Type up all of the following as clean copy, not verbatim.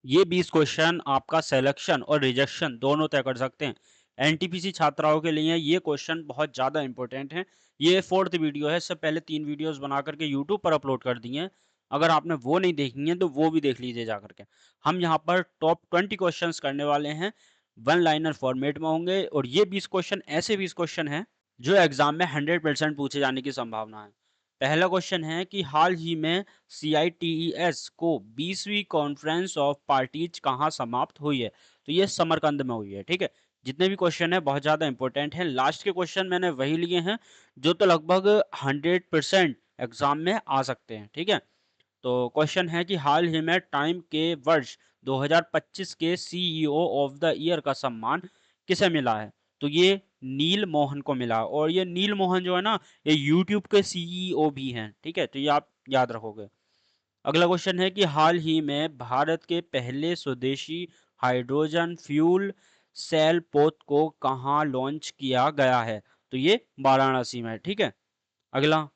ये 20 क्वेश्चन आपका सिलेक्शन और रिजेक्शन दोनों तय कर सकते हैं। एनटीपीसी छात्राओं के लिए ये क्वेश्चन बहुत ज़्यादा इंपॉर्टेंट हैं। ये 4th वीडियो है, इससे पहले 3 वीडियोस बना करके यूट्यूब पर अपलोड कर दिए हैं। अगर आपने वो नहीं देखी है तो वो भी देख लीजिए जा करके। हम यहाँ पर टॉप 20 क्वेश्चंस करने वाले हैं, वन लाइनर फॉर्मेट में होंगे और ये 20 क्वेश्चन ऐसे 20 क्वेश्चन हैं जो एग्जाम में 100% पूछे जाने की संभावना है। पहला क्वेश्चन है कि हाल ही में CITES को 20वीं कॉन्फ्रेंस ऑफ पार्टीज कहाँ समाप्त हुई है? तो ये समरकंद में हुई है, ठीक है? जितने भी क्वेश्चन है बहुत ज़्यादा इंपॉर्टेंट हैं। लास्ट के क्वेश्चन मैंने वही लिए हैं जो तो लगभग 100% एग्जाम में आ सकते हैं, ठीक है? तो क्वेश्चन है कि हाल ही में टाइम के वर्ष 2025 के CEO ऑफ द ईयर का सम्मान किसे मिला है? तो ये नील मोहन को मिला और ये नील मोहन जो है ना, ये यूट्यूब के CEO भी हैं, ठीक है? तो ये आप याद रखोगे। अगला क्वेश्चन है कि हाल ही में भारत के पहले स्वदेशी हाइड्रोजन फ्यूल सेल पोत को कहाँ लॉन्च किया गया है? तो ये वाराणसी में है, ठीक है? अगला,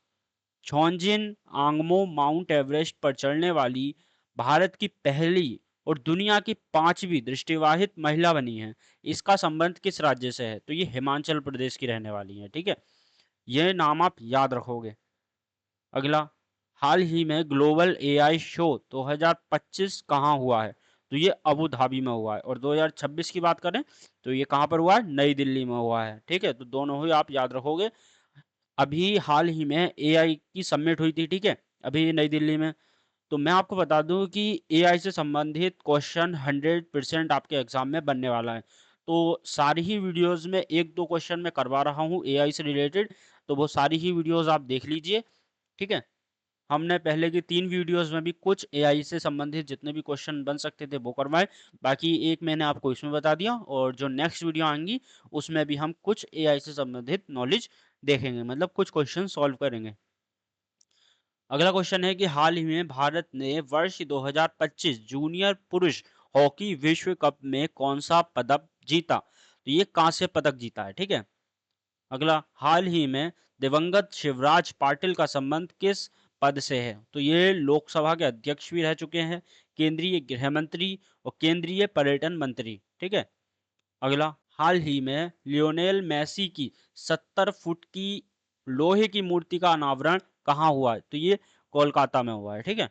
छोंजिन आंगमो माउंट एवरेस्ट पर चढ़ने वाली भारत की पहली और दुनिया की 5वीं दृष्टिबाधित महिला बनी है। इसका संबंध किस राज्य से है? तो ये हिमाचल प्रदेश की रहने वाली है, ठीक है? ये नाम आप याद रखोगे। अगला, हाल ही में ग्लोबल एआई शो 2025 कहाँ हुआ है? तो ये अबू धाबी में हुआ है। और 2026 की बात करें तो ये कहाँ पर हुआ है? नई दिल्ली में हुआ है, ठीक है? तो दोनों ही आप याद रखोगे। अभी हाल ही में एआई की समिट हुई थी, ठीक है? अभी नई दिल्ली में। तो मैं आपको बता दूं कि एआई से संबंधित क्वेश्चन 100% आपके एग्जाम में बनने वाला है। तो सारी ही वीडियोस में एक दो क्वेश्चन मैं करवा रहा हूं एआई से रिलेटेड, तो वो सारी ही वीडियोस आप देख लीजिए, ठीक है? हमने पहले की 3 वीडियोस में भी कुछ एआई से संबंधित जितने भी क्वेश्चन बन सकते थे वो करवाए। बाकी एक मैंने आपको इसमें बता दिया और जो नेक्स्ट वीडियो आएंगी उसमें भी हम कुछ एआई से संबंधित नॉलेज देखेंगे, मतलब कुछ क्वेश्चन सॉल्व करेंगे। अगला क्वेश्चन है कि हाल ही में भारत ने वर्ष 2025 जूनियर पुरुष हॉकी विश्व कप में कौन सा पदक जीता? तो ये कांस्य पदक जीता है, ठीक है? अगला, हाल ही में दिवंगत शिवराज पाटिल का संबंध किस पद से है? तो ये लोकसभा के अध्यक्ष भी रह चुके हैं, केंद्रीय गृह मंत्री और केंद्रीय पर्यटन मंत्री, ठीक है? अगला, हाल ही में लियोनेल मेसी की 70 फुट की लोहे की मूर्ति का अनावरण कहाँ हुआ है? तो ये कोलकाता में हुआ है, ठीक है?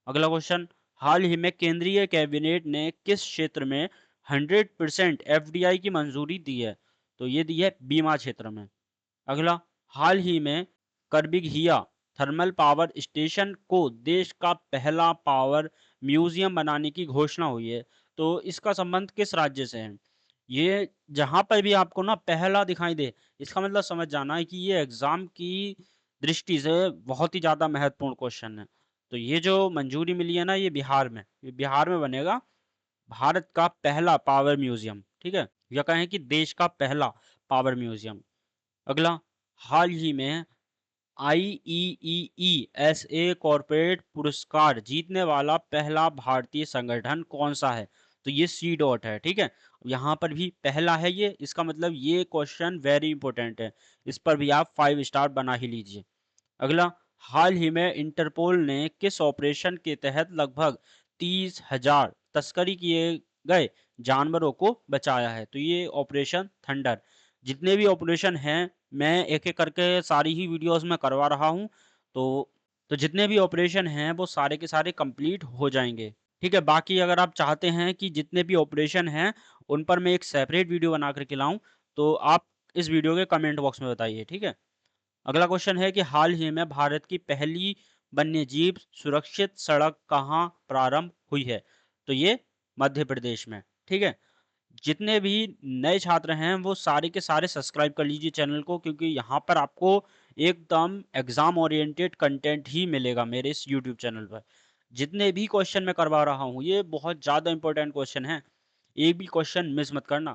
अगला क्वेश्चन, हाल ही में केंद्रीय कैबिनेट ने किस क्षेत्र में 100% एफडीआई की मंजूरी दी है? तो ये दी है बीमा क्षेत्र में। अगला, हाल ही में करबिघिया थर्मल पावर स्टेशन को देश का पहला पावर म्यूजियम बनाने की घोषणा हुई है। तो इसका संबंध किस राज्य से है? ये जहां पर भी आपको ना पहला दिखाई दे, इसका मतलब समझ जाना है कि ये एग्जाम की दृष्टि से बहुत ही ज्यादा महत्वपूर्ण क्वेश्चन है। तो ये जो मंजूरी मिली है ना, ये बिहार में बनेगा भारत का पहला पावर म्यूजियम, ठीक है? या कहें कि देश का पहला पावर म्यूजियम। अगला, हाल ही में IEEE कॉर्पोरेट पुरस्कार जीतने वाला पहला भारतीय संगठन कौन सा है? तो ये सी डॉट है, ठीक है? यहाँ पर भी पहला है ये, इसका मतलब ये क्वेश्चन वेरी इंपॉर्टेंट है। इस पर भी आप 5 स्टार बना ही लीजिए। अगला, हाल ही में इंटरपोल ने किस ऑपरेशन के तहत लगभग 30,000 तस्करी किए गए जानवरों को बचाया है? तो ये ऑपरेशन थंडर। जितने भी ऑपरेशन हैं, मैं एक एक करके सारी ही वीडियोस में करवा रहा हूँ। तो जितने भी ऑपरेशन हैं वो सारे के सारे कंप्लीट हो जाएंगे, ठीक है? बाकी अगर आप चाहते हैं कि जितने भी ऑपरेशन हैं उन पर मैं एक सेपरेट वीडियो बना करके लाऊं, तो आप इस वीडियो के कमेंट बॉक्स में बताइए, ठीक है? अगला क्वेश्चन है कि हाल ही में भारत की पहली वन्यजीव सुरक्षित सड़क कहाँ प्रारंभ हुई है? तो ये मध्य प्रदेश में, ठीक है? जितने भी नए छात्र हैं वो सारे के सारे सब्सक्राइब कर लीजिए चैनल को, क्योंकि यहाँ पर आपको एकदम एग्जाम ओरिएंटेड कंटेंट ही मिलेगा मेरे इस यूट्यूब चैनल पर। जितने भी क्वेश्चन मैं करवा रहा हूँ ये बहुत ज़्यादा इंपॉर्टेंट क्वेश्चन है, एक भी क्वेश्चन मिस मत करना।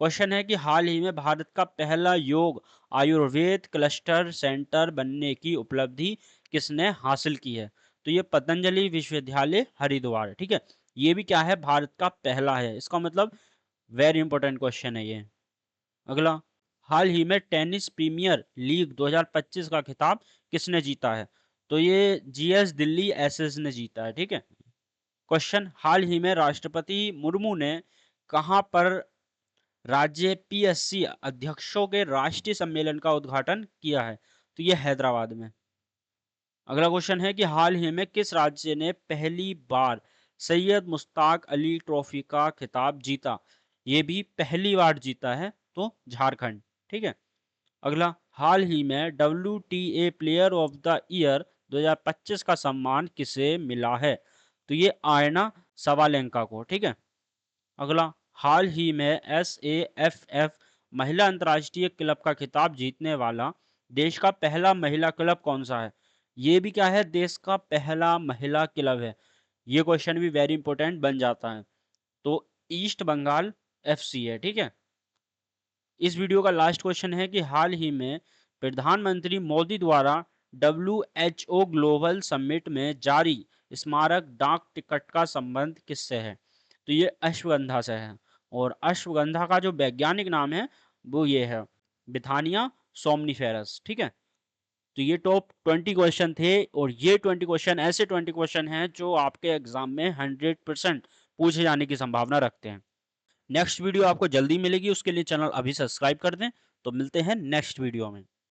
क्वेश्चन है कि हाल ही में भारत का पहला योग आयुर्वेद क्लस्टर सेंटर बनने की उपलब्धि किसने हासिल की है? तो ये पतंजलि विश्वविद्यालय हरिद्वार, ठीक है? ये भी क्या है? भारत का पहला है, इसका मतलब वेरी इंपॉर्टेंट क्वेश्चन है ये। अगला, हाल ही में टेनिस प्रीमियर लीग 2025 का खिताब किसने जीता है? तो ये जीएस दिल्ली एसएस ने जीता है, ठीक है? क्वेश्चन, हाल ही में राष्ट्रपति मुर्मू ने कहां पर राज्य पीएससी अध्यक्षों के राष्ट्रीय सम्मेलन का उद्घाटन किया है? तो ये हैदराबाद में। अगला क्वेश्चन है कि हाल ही में किस राज्य ने पहली बार सैयद मुश्ताक अली ट्रॉफी का खिताब जीता? ये भी पहली बार जीता है, तो झारखंड। ठीक है। अगला, हाल ही में WTA player of the year 2025 का सम्मान किसे मिला है? तो ये आयना सवालेंका को। ठीक है। अगला, हाल ही में SAFF महिला अंतर्राष्ट्रीय क्लब का खिताब जीतने वाला देश का पहला महिला क्लब कौन सा है? ये भी क्या है, देश का पहला महिला क्लब है। ये क्वेश्चन भी वेरी इंपॉर्टेंट बन जाता है। तो ईस्ट बंगाल FC है। ठीक है। इस वीडियो का लास्ट क्वेश्चन है कि हाल ही में प्रधानमंत्री मोदी द्वारा WHO ग्लोबल समिट में जारी स्मारक डाक टिकट का संबंध किससे है? तो ये अश्वगंधा से है। और अश्वगंधा का जो वैज्ञानिक नाम है वो ये है बिथानिया सोमनीफेरस। ठीक है। तो ये टॉप 20 क्वेश्चन थे, और ये 20 क्वेश्चन ऐसे 20 क्वेश्चन हैं जो आपके एग्जाम में 100% पूछे जाने की संभावना रखते हैं। नेक्स्ट वीडियो आपको जल्दी मिलेगी, उसके लिए चैनल अभी सब्सक्राइब कर दें। तो मिलते हैं नेक्स्ट वीडियो में।